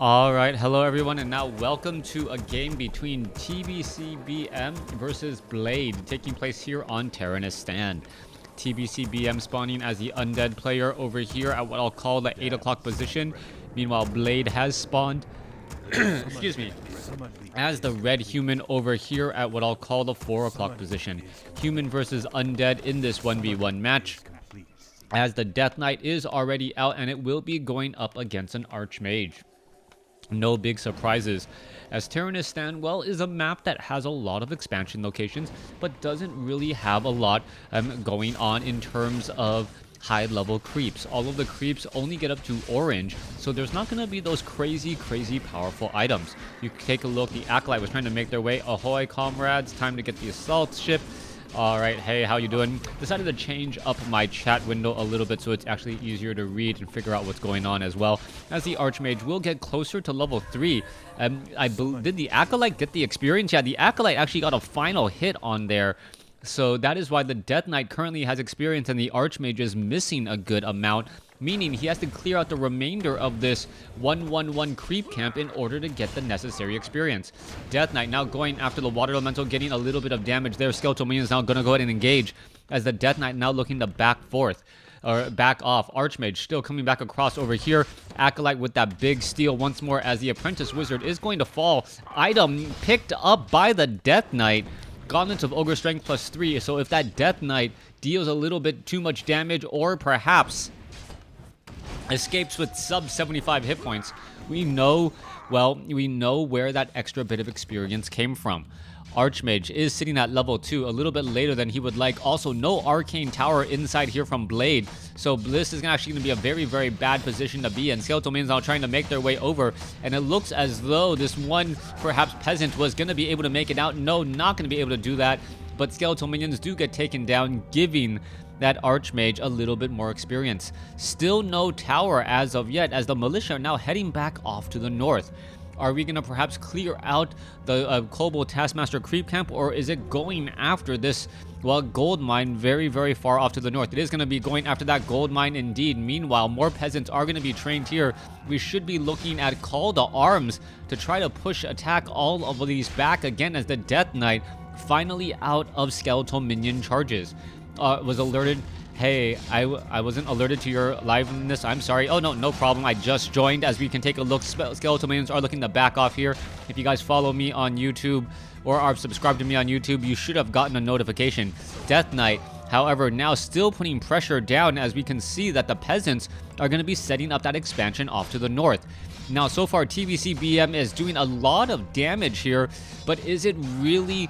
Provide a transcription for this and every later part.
Alright, hello everyone, and now welcome to a game between TBCBM versus Blade, taking place here on Terranistan. TBCBM spawning as the Undead player over here at what I'll call the 8 o'clock position. Meanwhile, Blade has spawned, excuse me, as the red human over here at what I'll call the 4 o'clock position. Human versus Undead in this 1v1 match, as the Death Knight is already out and it will be going up against an Archmage. No big surprises, as Terranistan, well, is a map that has a lot of expansion locations, but doesn't really have a lot going on in terms of high-level creeps. All of the creeps only get up to orange, so there's not going to be those crazy powerful items. You can take a look, the Acolyte was trying to make their way. Ahoy, comrades, time to get the assault ship. Alright, hey, how you doing? Decided to change up my chat window a little bit so it's actually easier to read and figure out what's going on as well, as the Archmage will get closer to level 3. Did the Acolyte get the experience? Yeah, the Acolyte actually got a final hit on there. So that is why the Death Knight currently has experience and the Archmage is missing a good amount, meaning he has to clear out the remainder of this 1-1-1 creep camp in order to get the necessary experience. Death Knight now going after the Water Elemental, getting a little bit of damage there. Skeletal Minion is now going to go ahead and engage, as the Death Knight now looking to back off. Archmage still coming back across over here. Acolyte with that big steal once more, as the Apprentice Wizard is going to fall. Item picked up by the Death Knight. Gauntlets of Ogre Strength +3, so if that Death Knight deals a little bit too much damage, or perhaps escapes with sub 75 hit points, we know where that extra bit of experience came from. Archmage is sitting at level 2 a little bit later than he would like. Also, no Arcane Tower inside here from Blade, so this is actually going to be a very bad position to be in. Skeletal Minions now trying to make their way over, and it looks as though this one, perhaps Peasant, was going to be able to make it out. No, not going to be able to do that, but Skeletal Minions do get taken down, giving that Archmage a little bit more experience. Still no tower as of yet, as the Militia are now heading back off to the north. Are we going to perhaps clear out the Kobold Taskmaster creep camp, or is it going after this, well, gold mine very far off to the north? It is going to be going after that gold mine indeed. Meanwhile, more peasants are going to be trained here. We should be looking at call to arms to try to attack all of these back again, as the Death Knight finally out of skeletal minion charges. Was alerted. Hey, I wasn't alerted to your liveness. I'm sorry. Oh, no problem. I just joined. As we can take a look, skeletal minions are looking to back off here. If you guys follow me on YouTube or are subscribed to me on YouTube, you should have gotten a notification. Death Knight, however, now still putting pressure down, as we can see that the peasants are going to be setting up that expansion off to the north. Now, so far, TBCBM is doing a lot of damage here, but is it really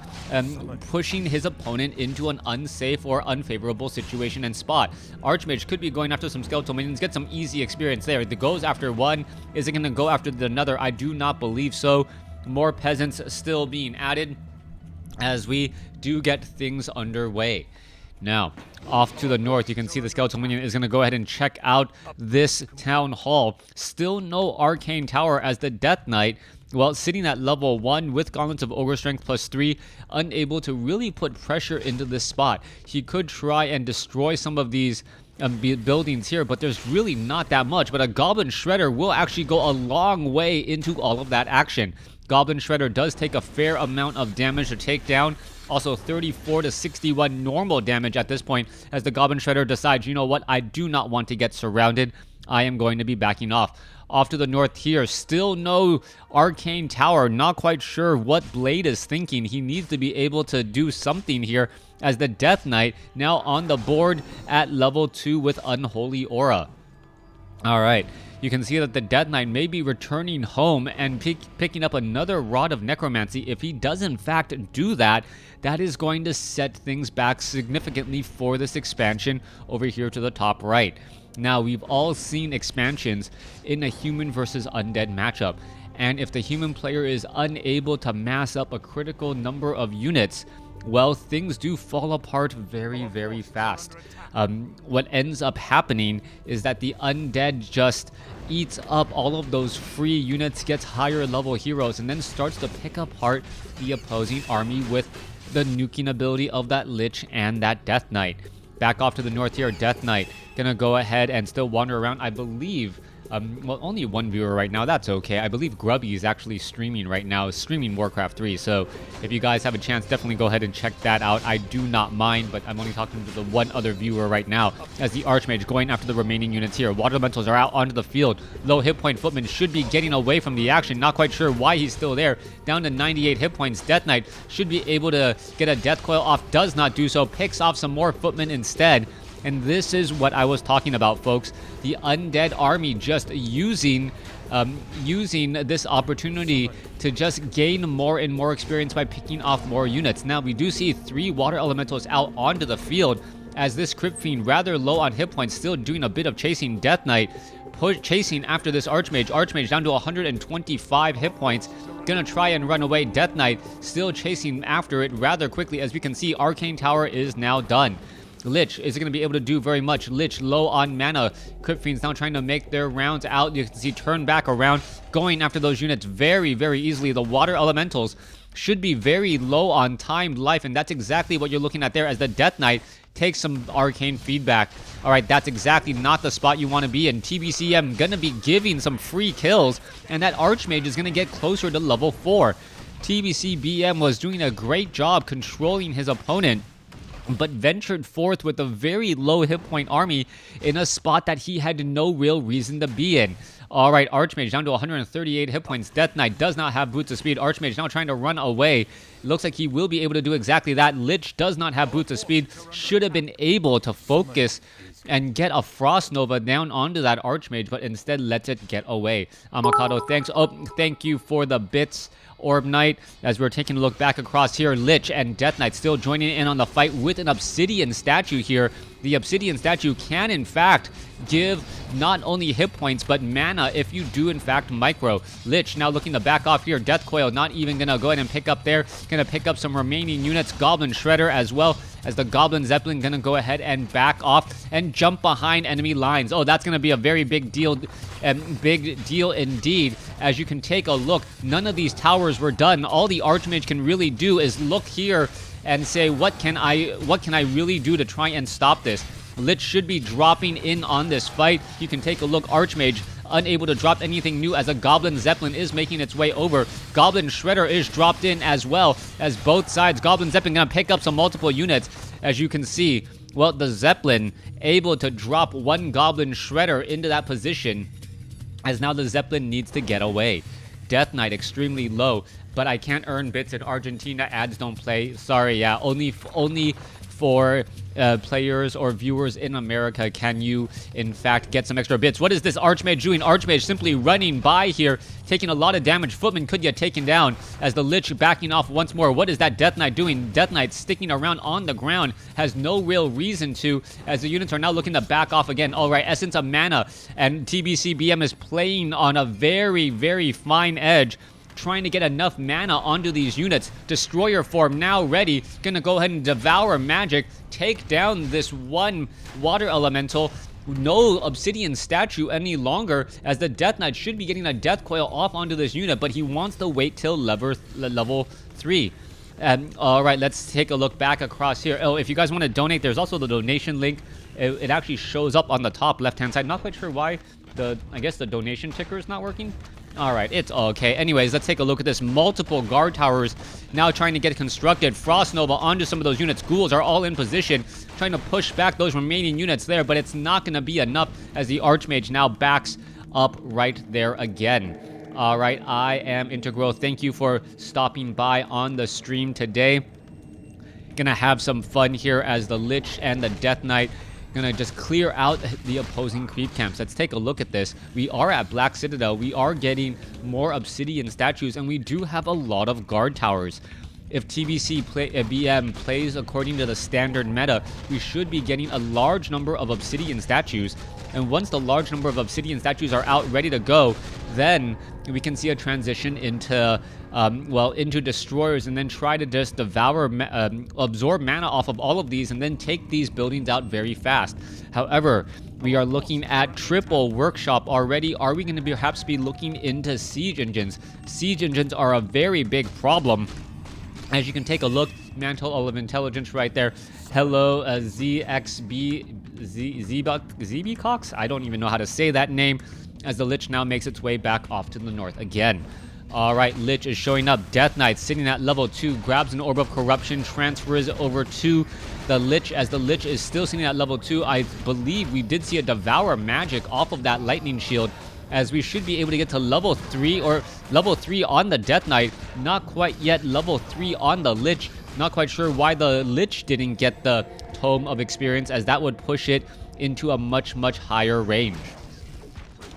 pushing his opponent into an unsafe or unfavorable situation and spot? Archmage could be going after some skeletal minions, get some easy experience there. It goes after one. Is it going to go after another? I do not believe so. More peasants still being added as we do get things underway. Now, off to the north, you can see the Skeletal Minion is going to go ahead and check out this town hall. Still no Arcane Tower, as the Death Knight, well, sitting at level 1 with Gauntlets of Ogre Strength +3, unable to really put pressure into this spot. He could try and destroy some of these buildings here, but there's really not that much. But a Goblin Shredder will actually go a long way into all of that action. Goblin Shredder does take a fair amount of damage to take down. Also 34 to 61 normal damage at this point, as the Goblin Shredder decides, you know what, I do not want to get surrounded. I am going to be backing off. Off to the north here, still no Arcane Tower. Not quite sure what Blade is thinking. He needs to be able to do something here, as the Death Knight now on the board at level 2 with Unholy Aura. Alright, you can see that the Death Knight may be returning home and picking up another Rod of Necromancy. If he does in fact do that, that is going to set things back significantly for this expansion over here to the top right. Now, we've all seen expansions in a human versus undead matchup, and if the human player is unable to mass up a critical number of units, well, things do fall apart very fast. What ends up happening is that the undead just eats up all of those free units, gets higher level heroes, and then starts to pick apart the opposing army with the nuking ability of that Lich and that Death Knight. Back off to the north here, Death Knight gonna go ahead and still wander around. I believe Well, only one viewer right now. That's okay. I believe Grubby is actually streaming right now, streaming WarCraft 3. So if you guys have a chance, definitely go ahead and check that out. I do not mind, but I'm only talking to the one other viewer right now as the Archmage going after the remaining units here. Water Elementals are out onto the field. Low hit point Footman should be getting away from the action. Not quite sure why he's still there. Down to 98 hit points. Death Knight should be able to get a Death Coil off. Does not do so. Picks off some more Footmen instead. And this is what I was talking about, folks. The Undead army just using this opportunity to just gain more and more experience by picking off more units. Now, we do see 3 Water Elementals out onto the field as this Crypt Fiend, rather low on hit points, still doing a bit of chasing. Death Knight chasing after this Archmage. Archmage down to 125 hit points. Gonna try and run away. Death Knight still chasing after it rather quickly. As we can see, Arcane Tower is now done. Lich isn't going to be able to do very much. Lich low on mana. Crypt Fiends now trying to make their rounds out. You can see turn back around, going after those units very, very easily. The Water Elementals should be very low on timed life, and that's exactly what you're looking at there as the Death Knight takes some arcane feedback. All right, that's exactly not the spot you want to be in. TBCM going to be giving some free kills, and that Archmage is going to get closer to level 4. TBCBM was doing a great job controlling his opponent, but ventured forth with a very low hit point army in a spot that he had no real reason to be in. All right, Archmage down to 138 hit points. Death Knight does not have Boots of Speed. Archmage now trying to run away. Looks like he will be able to do exactly that. Lich does not have Boots of Speed. Should have been able to focus and get a Frost Nova down onto that Archmage, but instead lets it get away. Amakado, thanks. Oh, thank you for the bits, Orb Knight. As we're taking a look back across here, Lich and Death Knight still joining in on the fight with an Obsidian statue here. The Obsidian statue can, in fact, give not only hit points, but mana if you do, in fact, micro. Lich now looking to back off here. Death Coil not even going to go ahead and pick up there. Going to pick up some remaining units. Goblin Shredder as well, as the Goblin Zeppelin going to go ahead and back off and jump behind enemy lines. Oh, that's going to be a very big deal indeed. As you can take a look, none of these towers were done. All the Archmage can really do is look here and say, what can I really do to try and stop this? Lich should be dropping in on this fight. You can take a look. Archmage unable to drop anything new as a Goblin Zeppelin is making its way over. Goblin Shredder is dropped in as well, as both sides. Goblin Zeppelin gonna pick up some multiple units, as you can see. Well, the Zeppelin able to drop one Goblin Shredder into that position, as now the Zeppelin needs to get away. Death Knight extremely low, but I can't earn bits in Argentina. Ads don't play. Sorry, yeah, only for players or viewers in America can you, in fact, get some extra bits. What is this Archmage doing? Archmage simply running by here, taking a lot of damage. Footman could get taken down as the Lich backing off once more. What is that Death Knight doing? Death Knight sticking around on the ground, has no real reason to, as the units are now looking to back off again. All right, Essence of Mana, and TBCBM is playing on a very, very fine edge, trying to get enough mana onto these units. Destroyer form now ready. Gonna go ahead and devour magic, take down this one water elemental. No Obsidian statue any longer, as the Death Knight should be getting a Death Coil off onto this unit, but he wants to wait till level 3. All right, let's take a look back across here. Oh, if you guys want to donate, there's also the donation link. It actually shows up on the top left-hand side. Not quite sure why. I guess the donation ticker is not working. Alright, it's okay. Anyways, let's take a look at this. Multiple guard towers now trying to get constructed. Frost Nova onto some of those units. Ghouls are all in position, trying to push back those remaining units there, but it's not going to be enough as the Archmage now backs up right there again. Alright, I am Integral. Thank you for stopping by on the stream today. Gonna have some fun here as the Lich and the Death Knight gonna just clear out the opposing creep camps. Let's take a look at this. We are at Black Citadel. We are getting more Obsidian statues, and we do have a lot of guard towers. If BM plays according to the standard meta, we should be getting a large number of Obsidian statues. And once the large number of Obsidian statues are out ready to go, then we can see a transition into into destroyers, and then try to just devour, absorb mana off of all of these, and then take these buildings out very fast. However, we are looking at triple workshop already. Are we going to perhaps be looking into siege engines? Siege engines are a very big problem. As you can take a look, Mantle of Intelligence right there. Hello, ZXB Zbcox. I don't even know how to say that name. as the Lich now makes its way back off to the north again. All right, Lich is showing up. Death Knight sitting at level 2, grabs an Orb of Corruption, transfers over to the Lich, as the Lich is still sitting at level 2. I believe we did see a Devour Magic off of that Lightning Shield, as we should be able to get to level 3 or level 3 on the Death Knight. Not quite yet level 3 on the Lich. Not quite sure why the Lich didn't get the Tome of Experience, as that would push it into a much, much higher range.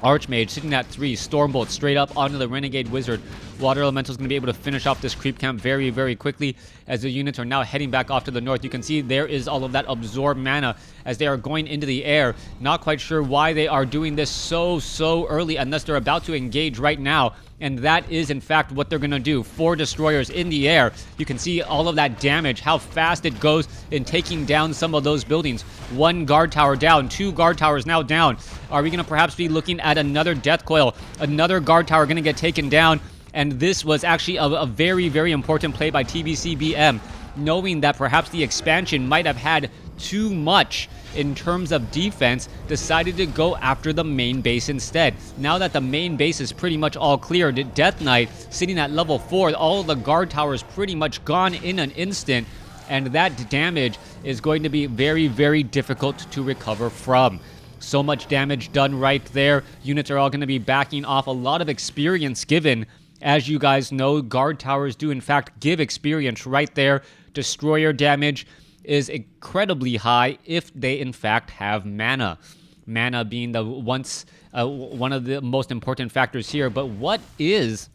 Archmage sitting at 3, Stormbolt straight up onto the Renegade Wizard. Water Elemental is going to be able to finish off this creep camp very, very quickly, as the units are now heading back off to the north. You can see there is all of that absorbed mana as they are going into the air. Not quite sure why they are doing this so early, unless they're about to engage right now. And that is, in fact, what they're going to do. 4 destroyers in the air. You can see all of that damage, how fast it goes in taking down some of those buildings. 1 guard tower down, 2 guard towers now down. Are we going to perhaps be looking at another death coil? Another guard tower going to get taken down. And this was actually a very, very important play by TBCBM, knowing that perhaps the expansion might have had too much in terms of defense, decided to go after the main base instead. Now that the main base is pretty much all cleared, Death Knight sitting at level 4, all of the guard towers pretty much gone in an instant, and that damage is going to be very, very difficult to recover from. So much damage done right there. Units are all going to be backing off. A lot of experience given. As you guys know, guard towers do in fact give experience right there. Destroyer damage is incredibly high if they in fact have mana. Mana being the one of the most important factors here. But what is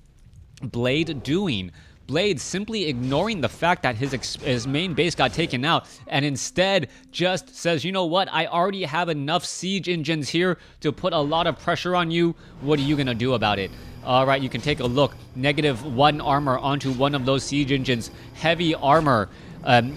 Blade doing? Blade simply ignoring the fact that his main base got taken out, and instead just says, you know what, I already have enough siege engines here to put a lot of pressure on you. What are you gonna do about it? All right, you can take a look. -1 armor onto one of those siege engines. Heavy armor.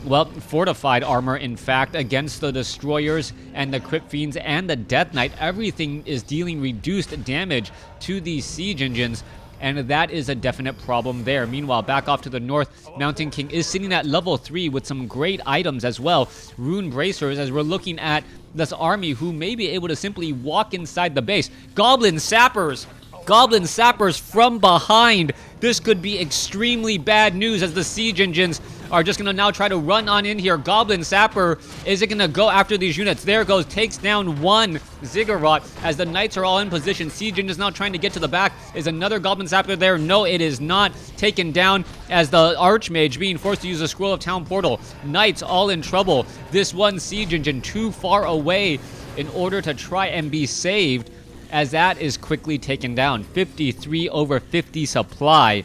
Well, fortified armor, in fact, against the destroyers and the Crypt Fiends and the Death Knight. Everything is dealing reduced damage to these siege engines, and that is a definite problem there. Meanwhile, back off to the north, Mountain King is sitting at level 3 with some great items as well. Rune Bracers, as we're looking at this army who may be able to simply walk inside the base. Goblin Sappers! Goblin Sappers from behind. This could be extremely bad news, as the siege engines are just going to now try to run on in here. Goblin Sapper, is it going to go after these units? There it goes, takes down 1 Ziggurat as the knights are all in position. Siege engines now trying to get to the back. Is another Goblin Sapper there? No, it is not. Taken down as the Archmage being forced to use a Scroll of Town Portal. Knights all in trouble. This one siege engine too far away in order to try and be saved, as that is quickly taken down. 53 over 50 supply.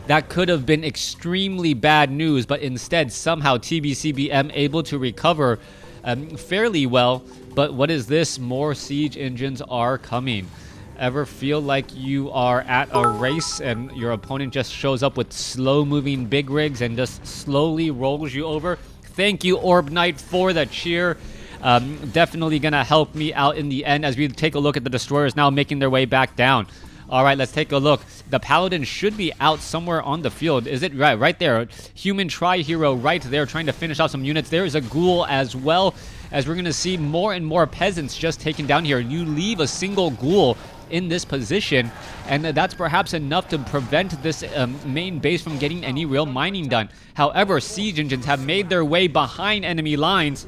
That could have been extremely bad news, but instead somehow TBCBM able to recover fairly well. But what is this? More siege engines are coming. Ever feel like you are at a race and your opponent just shows up with slow-moving big rigs and just slowly rolls you over? Thank you, Orb Knight, for the cheer. Definitely gonna help me out in the end, as we take a look at the destroyers now making their way back down. All right, let's take a look. The Paladin should be out somewhere on the field. Is it right there? Human Tri-Hero right there trying to finish off some units. There is a Ghoul as well, as we're going to see more and more peasants just taken down here. You leave a single Ghoul in this position, and that's perhaps enough to prevent this main base from getting any real mining done. However, siege engines have made their way behind enemy lines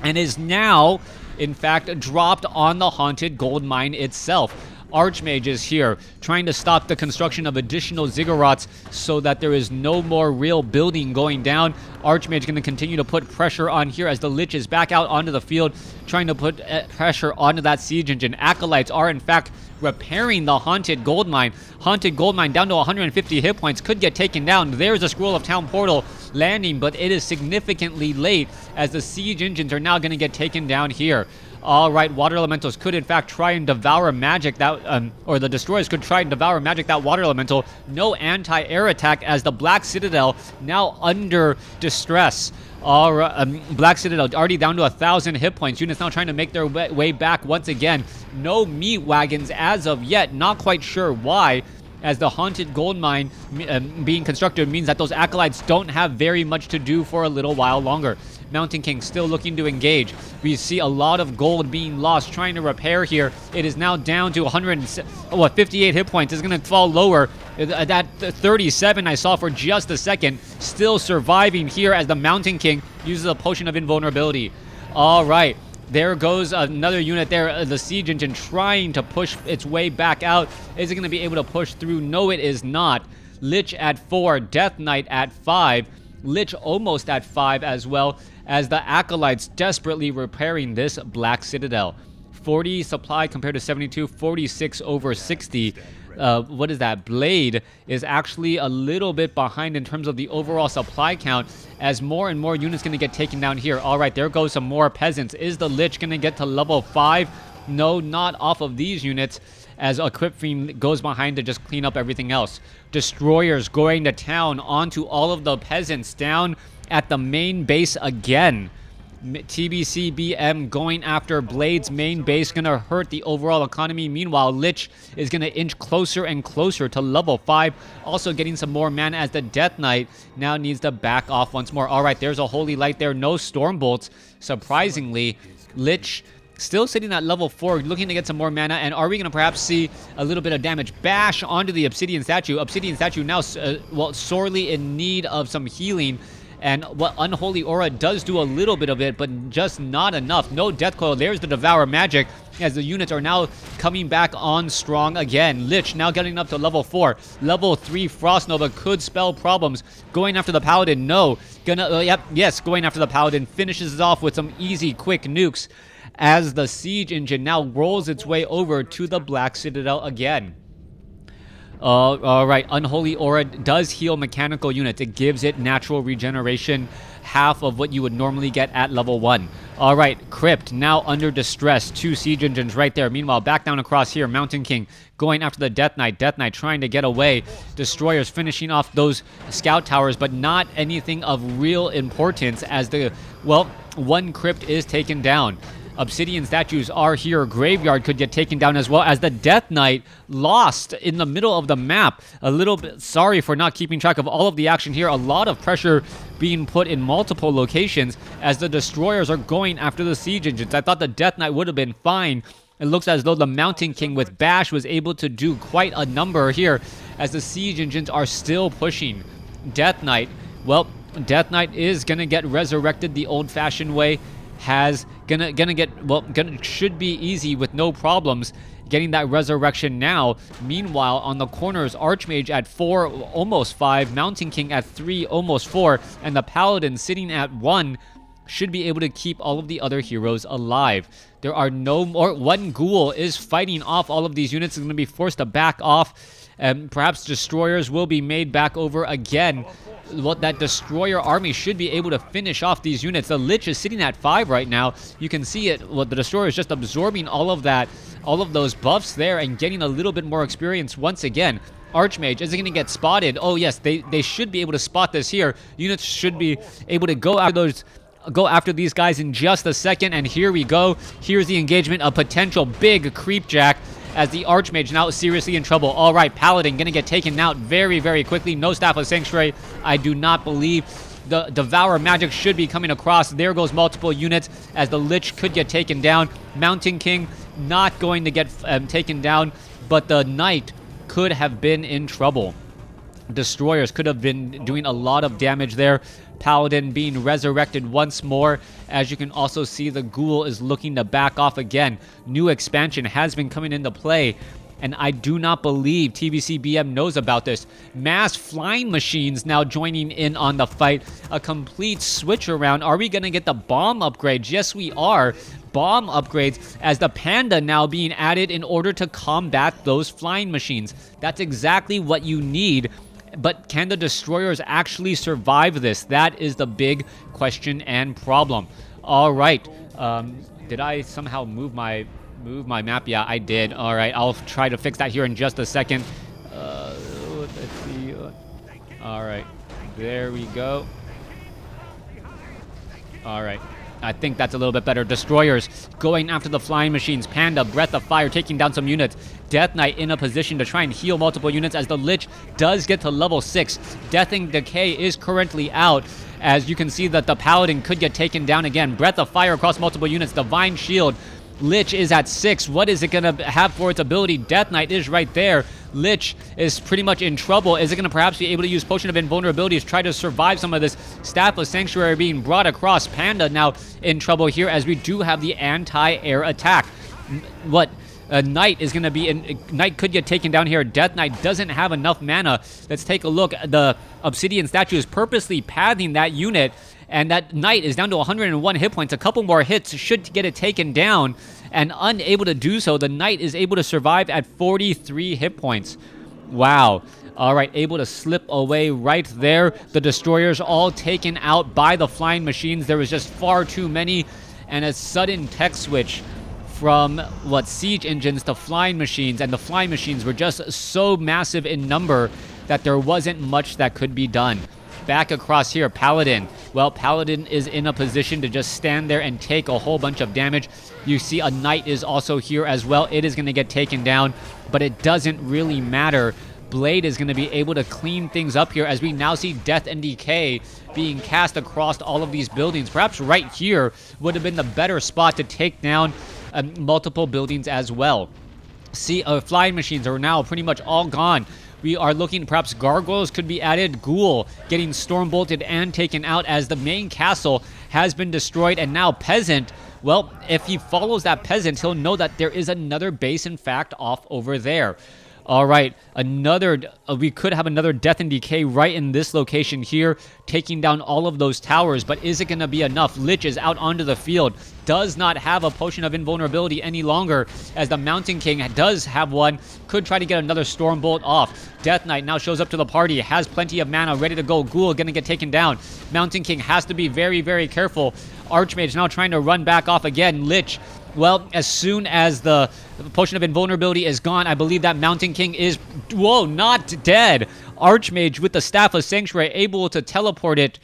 and is now, in fact, dropped on the Haunted Gold Mine itself. Archmage is here, trying to stop the construction of additional Ziggurats so that there is no more real building going down. Archmage going to continue to put pressure on here as the Lich is back out onto the field, trying to put pressure onto that siege engine. Acolytes are, in fact, repairing the Haunted Gold Mine. Haunted Gold Mine down to 150 hit points, could get taken down. There's a Scroll of Town Portal landing, but it is significantly late, as the siege engines are now going to get taken down here. All right, Water Elementals could in fact try and devour magic that, or the Destroyers could try and devour magic that Water Elemental. No anti-air attack, as the Black Citadel now under distress. All right, Black Citadel already down to 1,000 hit points. Units now trying to make their way back once again. No meat wagons as of yet. Not quite sure why, as the haunted gold mine being constructed means that those acolytes don't have very much to do for a little while longer. Mountain King still looking to engage. We see a lot of gold being lost, trying to repair here. It is now down to 58 hit points. It's going to fall lower. That 37 I saw for just a second. Still surviving here as the Mountain King uses a potion of invulnerability. All right. There goes another unit there. The siege engine trying to push its way back out. Is it going to be able to push through? No, it is not. Lich at 4. Death Knight at 5. Lich almost at 5 as well, as the acolytes desperately repairing this Black Citadel. 40 supply compared to 72. 46 over 60. What is that? Blade is actually a little bit behind in terms of the overall supply count, as more and more units going to get taken down here. All right, there goes some more peasants. Is the Lich going to get to level 5? No, not off of these units, as a Crypt Fiend goes behind to just clean up everything else. Destroyers going to town onto all of the peasants down at the main base again. TBCBM going after Blade's main base, gonna hurt the overall economy. Meanwhile, Lich is gonna inch closer and closer to level 5, also getting some more mana as the Death Knight now needs to back off once more. All right, there's a Holy Light there, no Storm Bolts. Surprisingly, Lich still sitting at level 4, looking to get some more mana. And are we going to perhaps see a little bit of damage? Bash onto the Obsidian Statue. Obsidian Statue now, sorely in need of some healing. And what Unholy Aura does do a little bit of it, but just not enough. No Death Coil. There's the Devour Magic, as the units are now coming back on strong again. Lich now getting up to level 4. Level 3 Frost Nova could spell problems. Going after the Paladin. No. Yes, going after the Paladin. Finishes it off with some easy, quick nukes, as the Siege Engine now rolls its way over to the Black Citadel again. All right, Unholy Aura does heal mechanical units. It gives it natural regeneration, half of what you would normally get at level 1. All right, Crypt now under distress. 2 Siege Engines right there. Meanwhile, back down across here, Mountain King going after the Death Knight. Death Knight trying to get away. Destroyers finishing off those scout towers, but not anything of real importance, as one Crypt is taken down. Obsidian statues are here. Graveyard could get taken down as well, as the Death Knight lost in the middle of the map. A little bit sorry for not keeping track of all of the action here. A lot of pressure being put in multiple locations as the Destroyers are going after the Siege Engines. I thought the Death Knight would have been fine. It looks as though the Mountain King with Bash was able to do quite a number here, as the Siege Engines are still pushing. Death Knight, well, Death Knight is going to get resurrected the old-fashioned way. Should be easy with no problems getting that resurrection now. Meanwhile, on the corners, Archmage at 4, almost 5, Mountain King at 3, almost 4, and the Paladin sitting at 1 should be able to keep all of the other heroes alive. There are no more. One Ghoul is fighting off all of these units. Is going to be forced to back off, and perhaps Destroyers will be made back over again. That Destroyer army should be able to finish off these units. The Lich is sitting at 5 right now. You can see it. The Destroyer is just absorbing all of that, all of those buffs there, and getting a little bit more experience once again. Archmage, is it going to get spotted? Oh yes, they should be able to spot this here. Units should be able to go after these guys in just a second, and here we go. Here's the engagement, a potential big creepjack, as the Archmage now is seriously in trouble. All right, Paladin going to get taken out very, very quickly. No Staff of Sanctuary. I do not believe the Devour Magic should be coming across. There goes multiple units, as the Lich could get taken down. Mountain King not going to get taken down, but the Knight could have been in trouble. Destroyers could have been doing a lot of damage there. Paladin being resurrected once more. As you can also see, the Ghoul is looking to back off again. New expansion has been coming into play, and I do not believe TBCBM knows about this. Mass flying machines now joining in on the fight. A complete switch around. Are we going to get the bomb upgrades? Yes, we are. Bomb upgrades, as the Panda now being added in order to combat those flying machines. That's exactly what you need. But can the Destroyers actually survive this? That is the big question and problem. All right. Did I somehow move my map? Yeah, I did. All right. I'll try to fix that here in just a second. Let's see. All right. There we go. All right. I think that's a little bit better. Destroyers going after the flying machines. Panda, Breath of Fire, taking down some units. Death Knight in a position to try and heal multiple units as the Lich does get to level 6. Death and Decay is currently out. As you can see that the Paladin could get taken down again. Breath of Fire across multiple units. Divine Shield. Lich is at 6. What is it going to have for its ability? Death Knight is right there. Lich is pretty much in trouble. Is it going to perhaps be able to use Potion of Invulnerability to try to survive some of this Staff of Sanctuary being brought across? Panda now in trouble here as we do have the anti-air attack. What? Knight is going to be Knight could get taken down here. Death Knight doesn't have enough mana. Let's take a look. The Obsidian statue is purposely pathing that unit, and that Knight is down to 101 hit points. A couple more hits should get it taken down, and unable to do so, the Knight is able to survive at 43 hit points. Wow. All right, able to slip away right there. The Destroyers all taken out by the flying machines. There was just far too many, and a sudden tech switch from siege engines to flying machines, and the flying machines were just so massive in number that there wasn't much that could be done. Back across here, Paladin. Well, Paladin is in a position to just stand there and take a whole bunch of damage. You see a Knight is also here as well. It is going to get taken down, but it doesn't really matter. Blade is going to be able to clean things up here as we now see Death and Decay being cast across all of these buildings. Perhaps right here would have been the better spot to take down multiple buildings as well. See, flying machines are now pretty much all gone. We are looking, perhaps gargoyles could be added. Ghoul getting storm bolted and taken out as the main castle has been destroyed. And now Peasant, well, if he follows that Peasant, he'll know that there is another base, in fact, off over there. All right, we could have another Death and Decay right in this location here, taking down all of those towers, but is it going to be enough? Lich is out onto the field, does not have a Potion of Invulnerability any longer, as the Mountain King does have one, could try to get another Storm Bolt off. Death Knight now shows up to the party, has plenty of mana, ready to go. Ghoul going to get taken down. Mountain King has to be very, very careful. Archmage now trying to run back off again. Lich, well, as soon as the Potion of Invulnerability is gone, I believe that Mountain King is, whoa, not dead. Archmage with the Staff of Sanctuary able to teleport it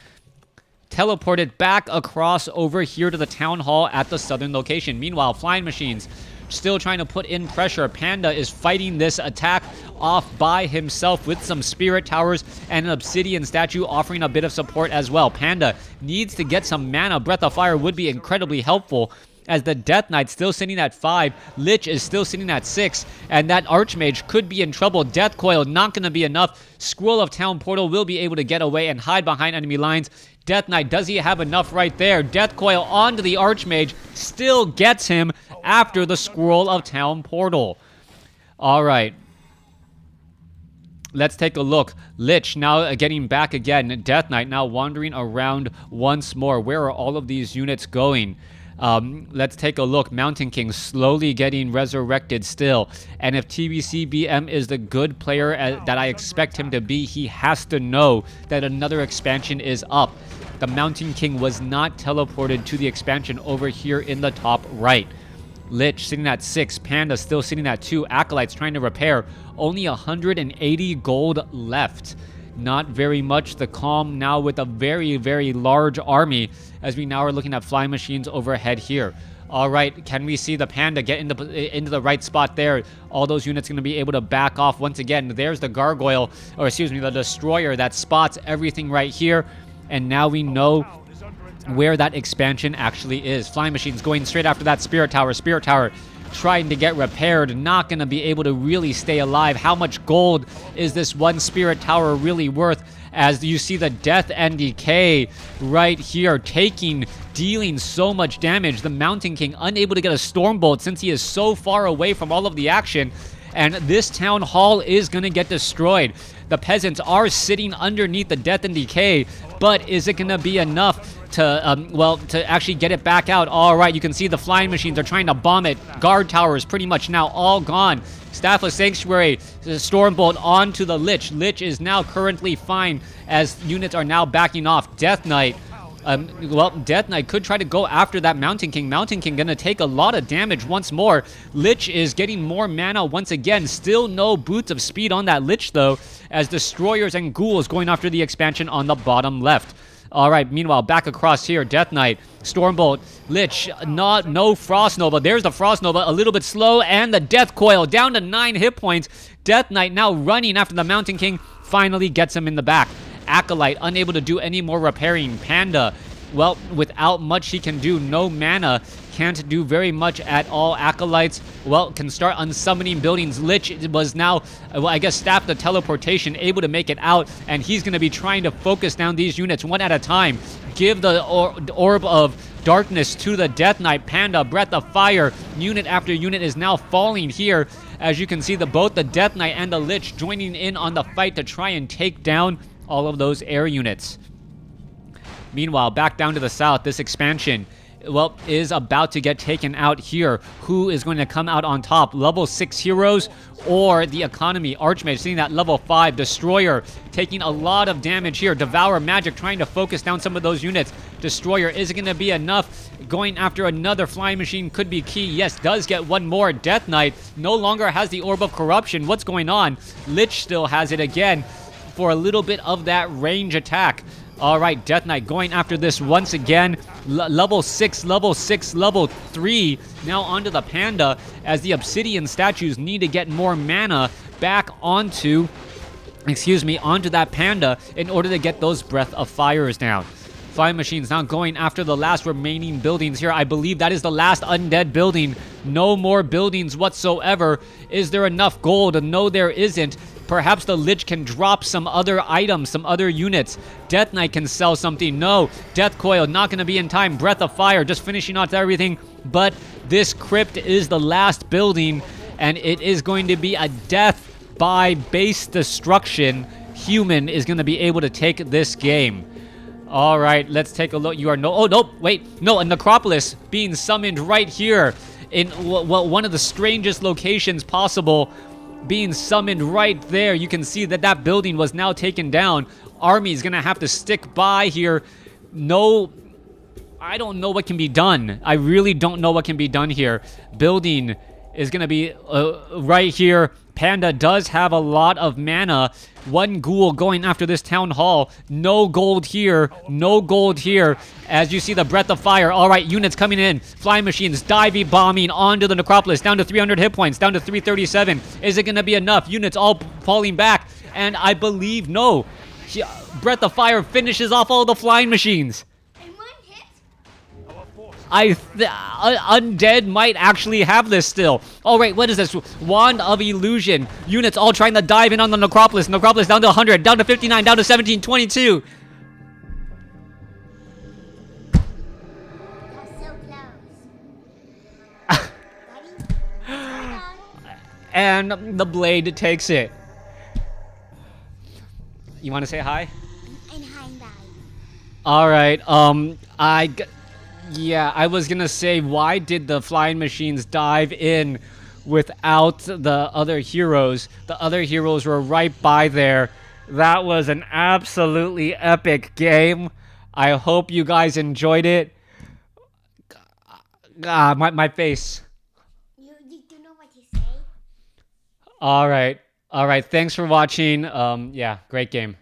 back across over here to the Town Hall at the southern location. Meanwhile, flying machines still trying to put in pressure. Panda is fighting this attack off by himself with some spirit towers and an obsidian statue offering a bit of support as well. Panda needs to get some mana. Breath of Fire would be incredibly helpful, as the Death Knight still sitting at 5, Lich is still sitting at 6, and that Archmage could be in trouble. Death Coil not going to be enough. Scroll of Town Portal will be able to get away and hide behind enemy lines. Death Knight, does he have enough right there? Death Coil onto the Archmage, still gets him after the Scroll of Town Portal. All right. Let's take a look. Lich now getting back again. Death Knight now wandering around once more. Where are all of these units going? Let's take a look. Mountain King slowly getting resurrected still. And if TBCBM is the good player that I expect him to be, he has to know that another expansion is up. The Mountain King was not teleported to the expansion over here in the top right. Lich sitting at 6. Panda still sitting at 2. Acolytes trying to repair. Only 180 gold left. Not very much. The Calm now with a very, very large army, as we now are looking at flying machines overhead here. All right, can we see the Panda get into the right spot there? All those units going to be able to back off once again. There's the Gargoyle, or excuse me, the Destroyer that spots everything right here. And now we know where that expansion actually is. Flying machines going straight after that Spirit Tower. Spirit Tower trying to get repaired, not going to be able to really stay alive. How much gold is this one Spirit Tower really worth? As you see the Death and Decay right here, dealing so much damage. The Mountain King unable to get a Storm Bolt since he is so far away from all of the action. And this Town Hall is going to get destroyed. The peasants are sitting underneath the Death and Decay, but is it going to be enough to actually get it back out? All right, you can see the flying machines are trying to bomb it. Guard towers pretty much now all gone. Staff of Sanctuary, Stormbolt onto the Lich. Lich is now currently fine as units are now backing off. Death Knight, Death Knight could try to go after that Mountain King. Mountain King gonna take a lot of damage once more. Lich is getting more mana once again. Still no boots of speed on that Lich though, as Destroyers and Ghouls going after the expansion on the bottom left. All right, meanwhile, back across here, Death Knight, Stormbolt, Lich, no Frost Nova. There's the Frost Nova, a little bit slow, and the Death Coil down to 9 hit points. Death Knight now running after the Mountain King, finally gets him in the back. Acolyte, unable to do any more repairing. Panda, well, without much he can do, no mana, can't do very much at all. Acolytes, well, can start unsummoning buildings. Lich was now, well, I guess, staffed the teleportation, able to make it out, and he's going to be trying to focus down these units one at a time. Give the Orb of Darkness to the Death Knight. Panda, Breath of Fire, unit after unit is now falling here. As you can see, both the Death Knight and the Lich joining in on the fight to try and take down all of those air units. Meanwhile, back down to the south, this expansion, well, is about to get taken out here. Who is going to come out on top? Level 6 heroes or the economy? Archmage seeing that level 5. Destroyer taking a lot of damage here. Devour Magic trying to focus down some of those units. Destroyer, is it going to be enough? Going after another flying machine could be key. Yes, does get one more. Death Knight no longer has the Orb of Corruption. What's going on? Lich still has it again for a little bit of that range attack. All right, Death Knight going after this once again. Level 6, level 6, level 3. Now onto the Panda as the Obsidian statues need to get more mana back onto that Panda in order to get those Breath of Fires down. Flying machines now going after the last remaining buildings here. I believe that is the last undead building. No more buildings whatsoever. Is there enough gold? No, there isn't. Perhaps the Lich can drop some other items, some other units. Death Knight can sell something. No. Death Coil, not going to be in time. Breath of Fire, just finishing off everything. But this crypt is the last building, and it is going to be a death by base destruction. Human is going to be able to take this game. All right, let's take a look. You are no... Oh, no, wait. No, a Necropolis being summoned right here in, well, one of the strangest locations possible. Being summoned right there. You can see that that building was now taken down. Army's gonna have to stick by here. No, I don't know what can be done. I really don't know what can be done here. Building is gonna be right here. Panda does have a lot of mana. One ghoul going after this town hall. No gold here. No gold here. As you see the Breath of Fire. All right, units coming in. Flying machines diving, bombing onto the Necropolis. Down to 300 hit points. Down to 337. Is it going to be enough? Units all falling back. And I believe no. Breath of Fire finishes off all the flying machines. Undead might actually have this still. All right, what is this? Wand of Illusion. Units all trying to dive in on the Necropolis. Necropolis down to 100, down to 59, down to 17, 22. And the blade takes it. You want to say hi? All right. Yeah, I was gonna say, why did the flying machines dive in without the other heroes? The other heroes were right by there. That was an absolutely epic game. I hope you guys enjoyed it. My face. You don't know what to say? All right. Thanks for watching. Yeah, great game.